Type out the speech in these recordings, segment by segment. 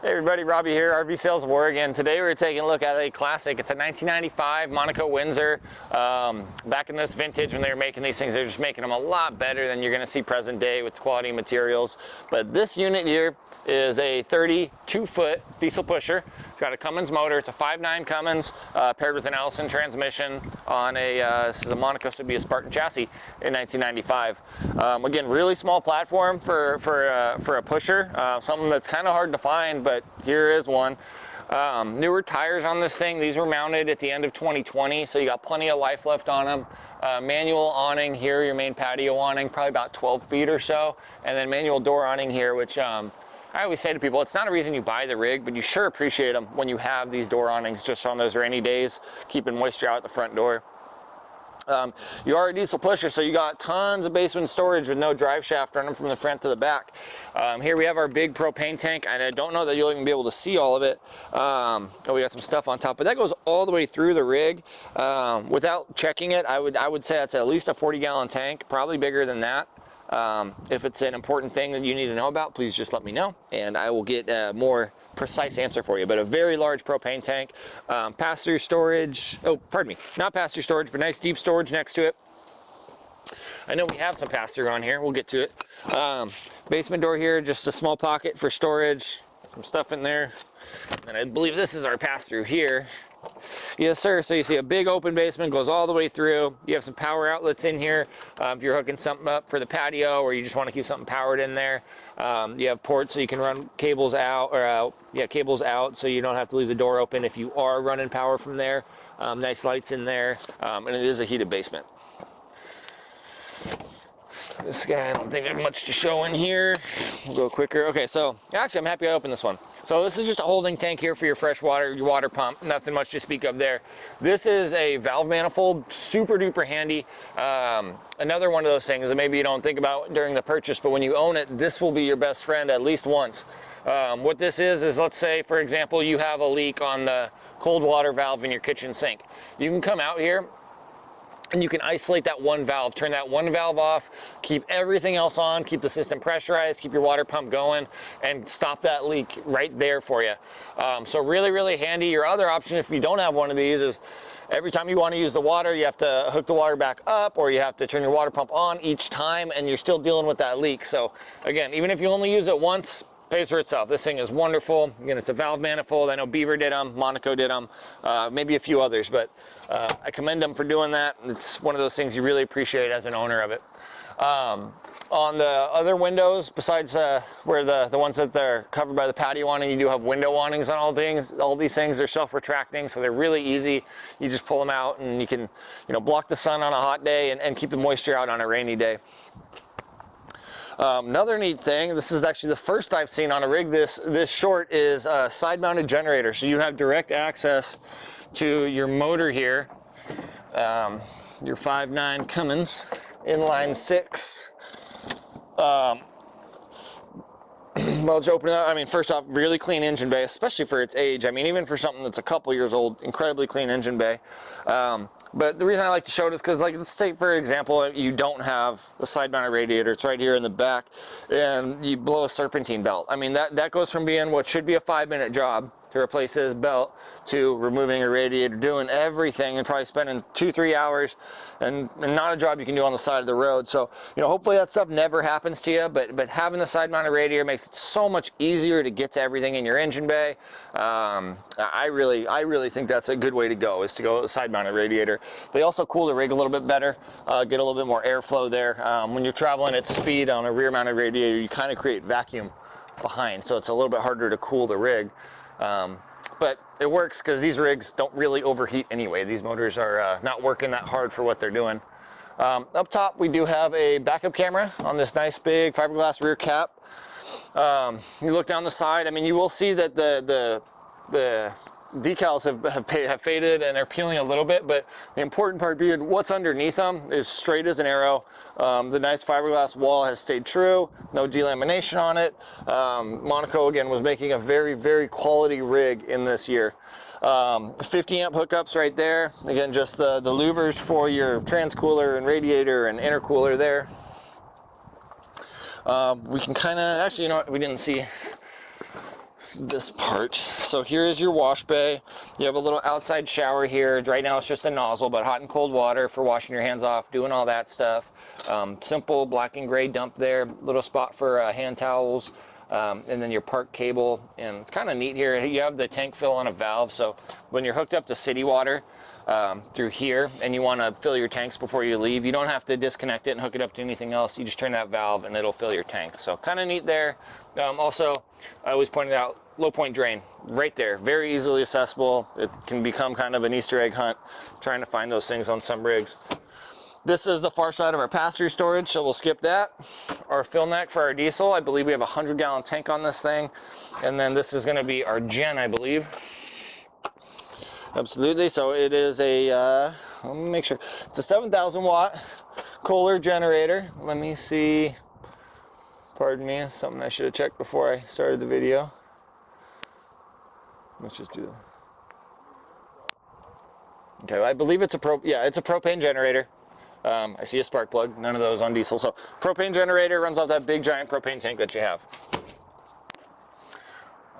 Hey everybody, Robbie here, RV Sales of Oregon. Today we're taking a look at a classic. It's a 1995 Monaco Windsor. Back in this vintage when they were making these things, they're just making them a lot better than you're going to see present day with quality materials. But this unit here is a 32-foot diesel pusher. It's got a Cummins motor. It's a 5.9 Cummins paired with an Allison transmission on a, this is a Monaco, so it'd be a Spartan chassis in 1995. Again, really small platform for a pusher, something that's kind of hard to find, but here is one. Newer tires on this thing. These were mounted at the end of 2020, so you got plenty of life left on them. Manual awning here, your main patio awning, probably about 12 feet or so, and then manual door awning here, which I always say to people, it's not a reason you buy the rig, but you sure appreciate them when you have these door awnings just on those rainy days, keeping moisture out the front door. You are a diesel pusher, so you got tons of basement storage with no drive shaft running from the front to the back. Here we have our big propane tank, and I don't know that you'll even be able to see all of it. Oh, we got some stuff on top, but that goes all the way through the rig. Without checking it, I would say that's at least a 40-gallon tank, probably bigger than that. If it's an important thing that you need to know about, please just let me know, and I will get a more precise answer for you. But a very large propane tank, pass-through storage, oh, pardon me, not pass-through storage, but nice deep storage next to it. I know we have some pass-through on here, we'll get to it. Basement door here, just a small pocket for storage, some stuff in there, and I believe this is our pass-through here. Yes sir, so you see a big open basement, goes all the way through. You have some power outlets in here if you're hooking something up for the patio, or you just want to keep something powered in there. You have ports so you can run cables out, or cables out, so you don't have to leave the door open if you are running power from there. Nice lights in there, and it is a heated basement. This guy, I don't think there's much to show in here. We'll go quicker. Okay, so actually I'm happy I opened this one. So this is just a holding tank here for your fresh water, your water pump. Nothing much to speak of there. This is a valve manifold, super duper handy. Another one of those things that maybe you don't think about during the purchase, but when you own it, this will be your best friend at least once. What this is let's say, for example, you have a leak on the cold water valve in your kitchen sink. You can come out here and you can isolate that one valve, turn that one valve off, keep everything else on, keep the system pressurized, keep your water pump going, and stop that leak right there for you. So really, really handy. Your other option, if you don't have one of these, is every time you want to use the water, you have to hook the water back up, or you have to turn your water pump on each time, and you're still dealing with that leak. So again, even if you only use it once, pays for itself. This thing is wonderful. Again, it's a valve manifold. I know Beaver did them, Monaco did them, maybe a few others, but I commend them for doing that. It's one of those things you really appreciate as an owner of it. On the other windows, besides where the ones that they're covered by the patio awning, you do have window awnings on all these things. They're self-retracting, so they're really easy. You just pull them out and you can, block the sun on a hot day and keep the moisture out on a rainy day. Another neat thing, this is actually the first I've seen on a rig this short, is a side-mounted generator. So you have direct access to your motor here, your 5.9 Cummins inline 6. Well, let's open it up. I mean, first off, really clean engine bay, especially for its age. I mean, even for something that's a couple years old, incredibly clean engine bay. But the reason I like to show it is because, like, let's say, for example, you don't have a side-mounted radiator. It's right here in the back, and you blow a serpentine belt. I mean, that goes from being what should be a 5-minute job to replace this belt to removing a radiator, doing everything, and probably spending 2-3 hours, and not a job you can do on the side of the road. So, hopefully that stuff never happens to you, but having the side-mounted radiator makes it so much easier to get to everything in your engine bay. I really think that's a good way to go, is to go with a side-mounted radiator. They also cool the rig a little bit better, get a little bit more airflow there. When you're traveling at speed on a rear-mounted radiator, you kind of create vacuum behind, so it's a little bit harder to cool the rig. But it works because these rigs don't really overheat anyway. These motors are not working that hard for what they're doing. Up top, we do have a backup camera on this nice big fiberglass rear cap. You look down the side, I mean, you will see that the decals have faded and they're peeling a little bit, but the important part being what's underneath them is straight as an arrow. The nice fiberglass wall has stayed true, no delamination on it. Monaco, again, was making a very, very quality rig in this year. 50 amp hookups right there. Again, just the louvers for your transcooler and radiator and intercooler there. We can kind of, actually, we didn't see this part. So here is your wash bay. You have a little outside shower here. Right now it's just a nozzle, but hot and cold water for washing your hands off, doing all that stuff. Simple black and gray dump there, little spot for hand towels, and then your park cable. And it's kind of neat here. You have the tank fill on a valve, so when you're hooked up to city water through here and you want to fill your tanks before you leave, you don't have to disconnect it and hook it up to anything else. You just turn that valve and it'll fill your tank. So kind of neat there. Also, I always pointed out, low point drain right there, very easily accessible. It can become kind of an Easter egg hunt trying to find those things on some rigs. This is the far side of our pass-through storage, so we'll skip that. Our fill neck for our diesel, I believe we have a 100-gallon tank on this thing. And then this is going to be our gen, I believe. Absolutely. So it is a, let me make sure, it's a 7,000 watt Kohler generator. Let me see. Pardon me, something I should have checked before I started the video. Let's just do that. Okay, I believe it's a it's a propane generator. I see a spark plug, none of those on diesel. So propane generator runs off that big giant propane tank that you have.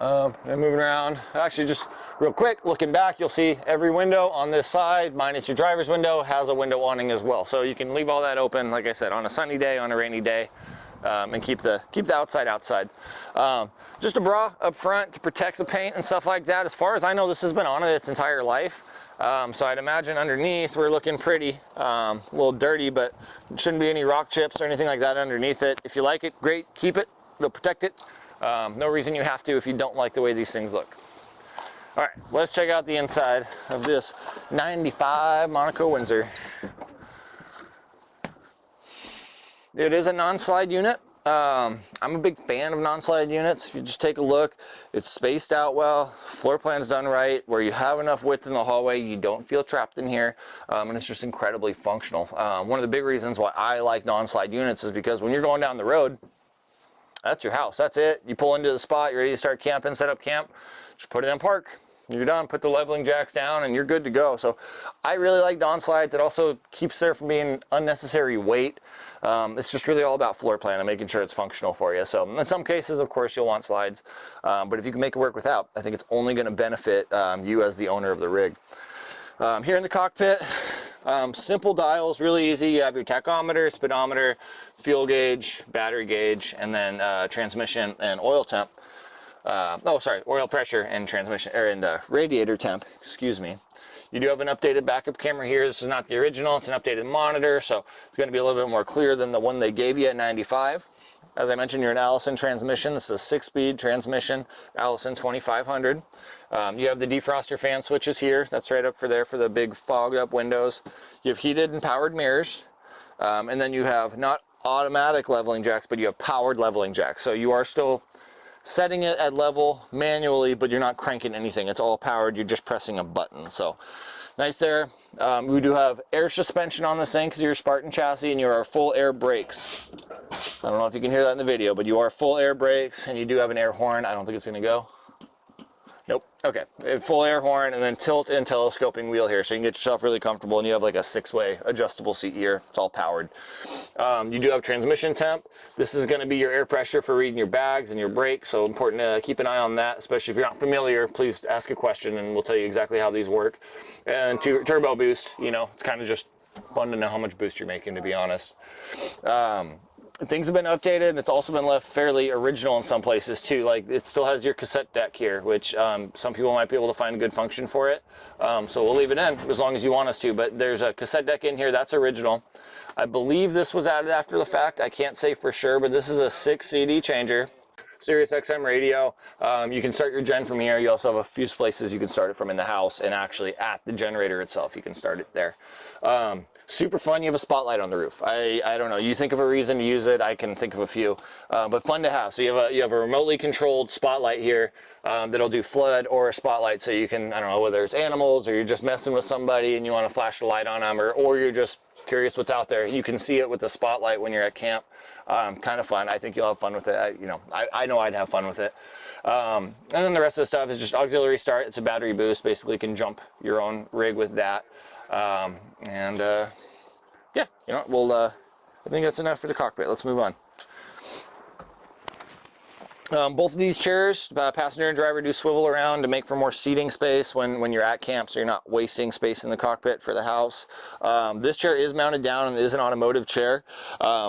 And moving around, actually just real quick, looking back, you'll see every window on this side, minus your driver's window, has a window awning as well. So you can leave all that open, like I said, on a sunny day, on a rainy day. And keep the outside outside. Just a bra up front to protect the paint and stuff like that. As far as I know, this has been on it its entire life. So I'd imagine underneath we're looking pretty, a little dirty, but shouldn't be any rock chips or anything like that underneath it. If you like it, great, keep it, it'll protect it. No reason you have to if you don't like the way these things look. All right, let's check out the inside of this 95 Monaco Windsor. It is a non-slide unit. I'm a big fan of non-slide units. If you just take a look, it's spaced out well, floor plan's done right, where you have enough width in the hallway, you don't feel trapped in here, and it's just incredibly functional. One of the big reasons why I like non-slide units is because when you're going down the road, that's your house, that's it. You pull into the spot, you're ready to start camping, set up camp, just put it in park. You're done, put the leveling jacks down, and you're good to go. So I really like non-slides. It also keeps there from being unnecessary weight. It's just really all about floor plan and making sure it's functional for you. So in some cases, of course, you'll want slides. But if you can make it work without, I think it's only going to benefit you as the owner of the rig. Here in the cockpit, simple dials, really easy. You have your tachometer, speedometer, fuel gauge, battery gauge, and then transmission and oil temp. Oil pressure and transmission, and radiator temp, excuse me. You do have an updated backup camera here. This is not the original, it's an updated monitor, so it's going to be a little bit more clear than the one they gave you at 95. As I mentioned, you're an Allison transmission. This is a 6-speed transmission, Allison 2500. You have the defroster fan switches here. That's right up for there for the big fogged up windows. You have heated and powered mirrors, and then you have not automatic leveling jacks, but you have powered leveling jacks. So you are still setting it at level manually, but you're not cranking anything. It's all powered. You're just pressing a button. So nice there. We do have air suspension on this thing because you're a Spartan chassis, and you are full air brakes. I don't know if you can hear that in the video, but you are full air brakes, and you do have an air horn. I don't think it's going to go. Nope. Okay. Full air horn, and then tilt and telescoping wheel here, so you can get yourself really comfortable, and you have like a 6-way adjustable seat here. It's all powered. You do have transmission temp. This is going to be your air pressure for reading your bags and your brakes, so important to keep an eye on that, especially if you're not familiar. Please ask a question, and we'll tell you exactly how these work. And turbo boost, you know, it's kind of just fun to know how much boost you're making, to be honest. Things have been updated, and it's also been left fairly original in some places too. Like, it still has your cassette deck here, which some people might be able to find a good function for it. So we'll leave it in as long as you want us to, but there's a cassette deck in here that's original. I believe this was added after the fact. I can't say for sure, but this is a 6 CD changer. Sirius XM radio. You can start your gen from here. You also have a few places you can start it from in the house, and actually at the generator itself you can start it there. Super fun. You have a spotlight on the roof. I don't know, you think of a reason to use it, I can think of a few, but fun to have. So you have a remotely controlled spotlight here that'll do flood or a spotlight, so you can, I don't know, whether it's animals or you're just messing with somebody and you want to flash the light on them, or you're just curious what's out there. You can see it with the spotlight when you're at camp. Kind of fun. I think you'll have fun with it. I know I'd have fun with it. And then the rest of the stuff is just auxiliary start. It's a battery boost. Basically, you can jump your own rig with that. Yeah, I think that's enough for the cockpit. Let's move on. Both of these chairs, passenger and driver, do swivel around to make for more seating space when you're at camp, so you're not wasting space in the cockpit for the house. This chair is mounted down and is an automotive chair.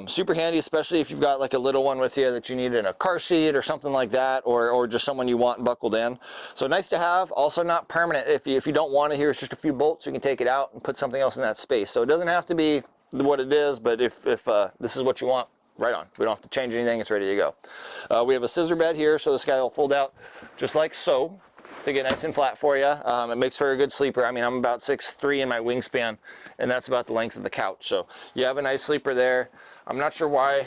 Super handy, especially if you've got like a little one with you that you need in a car seat or something like that, or just someone you want buckled in. So nice to have. Also not permanent. If you don't want it here, it's just a few bolts, you can take it out and put something else in that space. So it doesn't have to be what it is, but if this is what you want, right on. We don't have to change anything, it's ready to go. We have a scissor bed here, so this guy will fold out just like so to get nice and flat for you. It makes for a good sleeper. I mean, I'm about 6'3" in my wingspan, and that's about the length of the couch. So you have a nice sleeper there. I'm not sure why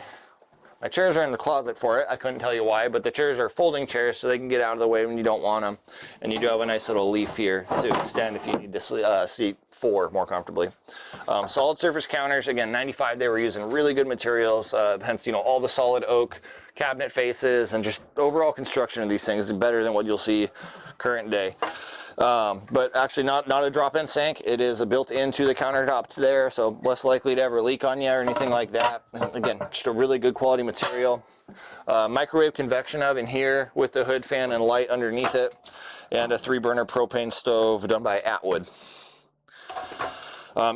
my chairs are in the closet for it. I couldn't tell you why, but the chairs are folding chairs so they can get out of the way when you don't want them. And you do have a nice little leaf here to extend if you need to seat 4 more comfortably. Solid surface counters, again, 95, they were using really good materials, hence, you know, all the solid oak cabinet faces, and just overall construction of these things is better than what you'll see current day. But actually not a drop-in sink. It is built into the countertop there, so less likely to ever leak on you or anything like that. And again, just a really good quality material. Microwave convection oven here with the hood fan and light underneath it, and a 3-burner propane stove done by Atwood.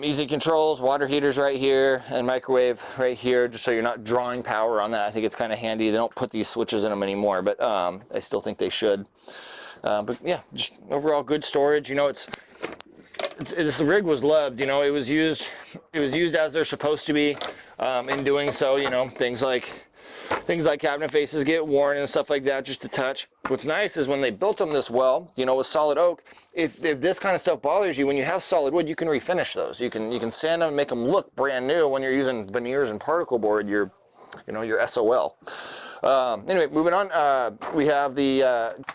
Easy controls, water heaters right here, and microwave right here, just so you're not drawing power on that. I think it's kind of handy. They don't put these switches in them anymore, but I still think they should. But yeah, just overall good storage. You know, this rig was loved. You know, it was used as they're supposed to be. In doing so, you know, things like cabinet faces get worn and stuff like that, just a touch. What's nice is when they built them this well, you know, with solid oak, if this kind of stuff bothers you, when you have solid wood, you can refinish those. You can sand them and make them look brand new. When you're using veneers and particle board, you're SOL. Anyway, moving on, we have the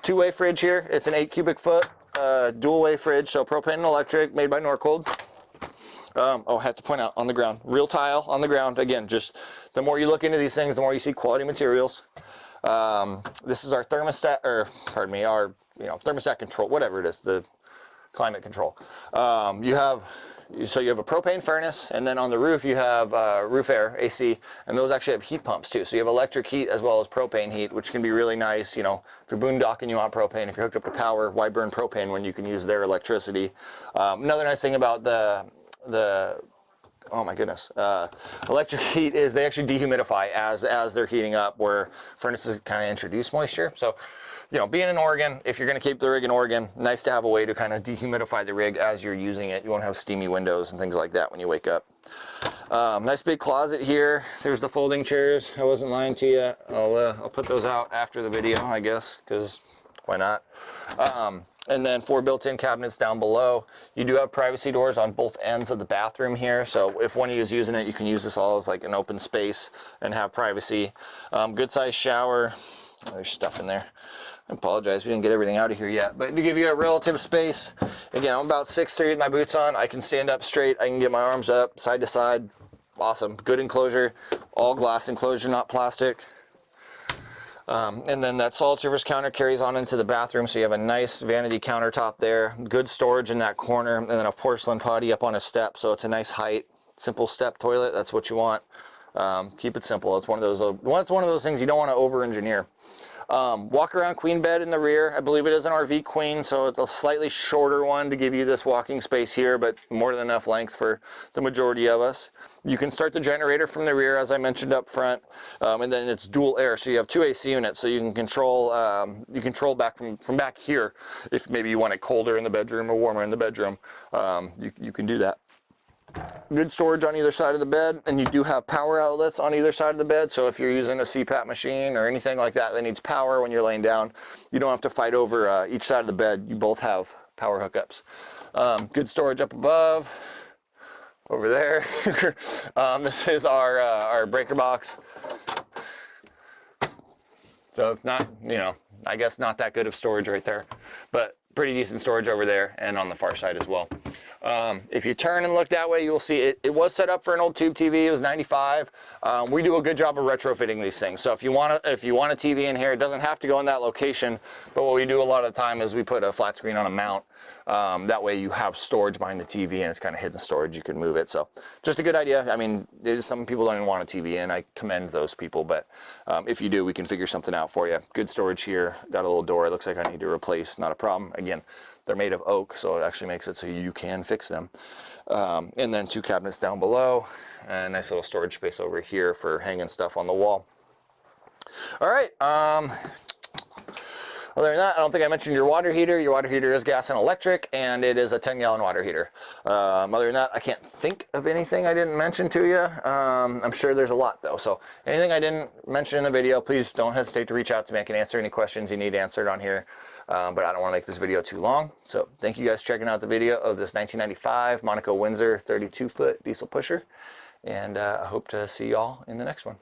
2-way fridge here. It's an 8 cubic foot dual-way fridge, so propane and electric, made by Norcold. Oh, I have to point out, on the ground, real tile on the ground. Again, just the more you look into these things, the more you see quality materials. This is our thermostat, or pardon me, our thermostat control, whatever it is, the climate control. So you have a propane furnace, and then on the roof you have roof air, AC, and those actually have heat pumps too. So you have electric heat as well as propane heat, which can be really nice. You know, if you're boondocking, you want propane. If you're hooked up to power, why burn propane when you can use their electricity? Another nice thing about the oh my goodness, electric heat is they actually dehumidify as they're heating up, where furnaces kind of introduce moisture. So, you know, being in Oregon, if you're going to keep the rig in Oregon, nice to have a way to kind of dehumidify the rig as you're using it. You won't have steamy windows and things like that when you wake up. Nice big closet here. There's the folding chairs. I wasn't lying to you. I'll put those out after the video, I guess, because why not? And then 4 built-in cabinets down below. You do have privacy doors on both ends of the bathroom here, so if one of you is using it, you can use this all as like an open space and have privacy. Good sized shower. There's stuff in there. I apologize, we didn't get everything out of here yet, but to give you a relative space, again, I'm about 6'3" with my boots on. I can stand up straight, I can get my arms up side to side. Awesome. Good enclosure, all glass enclosure, not plastic. And then that solid surface counter carries on into the bathroom, so you have a nice vanity countertop there, good storage in that corner, and then a porcelain potty up on a step, so it's a nice height, simple step toilet. That's what you want. Keep it simple. It's one of those things you don't want to over-engineer. Walk around queen bed in the rear. I believe it is an RV queen, so it's a slightly shorter one to give you this walking space here, but more than enough length for the majority of us. You can start the generator from the rear, as I mentioned up front, and then it's dual air, so you have 2 AC units, so you can control back from back here if maybe you want it colder in the bedroom or warmer in the bedroom. You can do that. Good storage on either side of the bed, and you do have power outlets on either side of the bed, so if you're using a CPAP machine or anything like that that needs power when you're laying down, you don't have to fight over each side of the bed. You both have power hookups. Good storage up above, over there. This is our breaker box. So not, I guess not that good of storage right there, but pretty decent storage over there and on the far side as well. If you turn and look that way, you'll see it was set up for an old tube TV. It was 95. We do a good job of retrofitting these things. So if you want a TV in here, it doesn't have to go in that location. But what we do a lot of the time is we put a flat screen on a mount. That way you have storage behind the TV and it's kind of hidden storage. You can move it. So just a good idea. I mean, some people don't even want a TV in. I commend those people. But if you do, we can figure something out for you. Good storage here. Got a little door. It looks like I need to replace. Not a problem. Again, they're made of oak, so it actually makes it so you can fix them. And then 2 cabinets down below. And a nice little storage space over here for hanging stuff on the wall. All right. Other than that, I don't think I mentioned your water heater. Your water heater is gas and electric, and it is a 10-gallon water heater. Other than that, I can't think of anything I didn't mention to you. I'm sure there's a lot, though. So anything I didn't mention in the video, please don't hesitate to reach out to me. I can answer any questions you need answered on here. But I don't want to make this video too long. So thank you guys for checking out the video of this 1995 Monaco Windsor 32-foot diesel pusher. And I hope to see y'all in the next one.